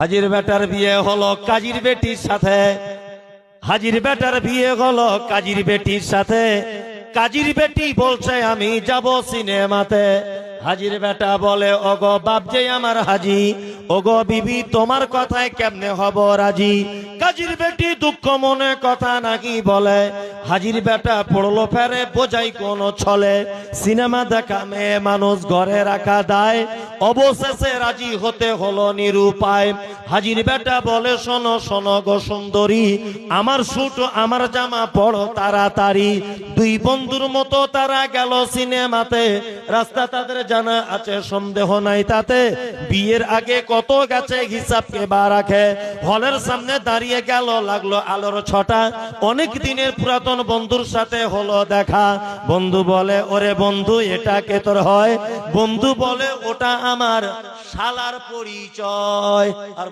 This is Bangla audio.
হাজির বেটার বিয়ে হলো কাজীর বেটির সাথে। হাজির বেটার বিয়ে হলো কাজীর বেটির সাথে। কাজীর বেটি বলছে আমি যাব সিনেমাতে। হাজির বেটা বলে ওগো বাপ যে আমার হাজি, ওগো বিবি তোমার কথায় কেমনে হব রাজি। কাজীর বেটি দুঃখ মনে কথা নাকি বলে। হাজির বেটা পড়লো ফেরে বোঝাই কোন ছলে। সিনেমা দেখা মেয়ে মানুষ ঘরে রাখা দায়, অবশেষে রাজি হতে হলো নিরুপায়। হাজির বেটা বলে শোনো শোনো গো সুন্দরী, আমার স্যুট আমার জামা পড়ো তাড়াতাড়ি। দুই বন্ধুর মতো তারা গেল সিনেমাতে। রাস্তা তাদের জানা আছে সন্দেহ নাই তাতে। বিয়ের আগে কত গেছে হিসাব কে বা রাখে। হলের সামনে দাঁড়িয়ে গেল লাগলো আলোর ছটা। অনেক দিনের পুরাতন বন্ধুর সাথে হলো দেখা। বন্ধু বলে ওরে বন্ধু এটা কে তোর হয়? বন্ধু বলে ওটা আমার শালার পরিচয়। আর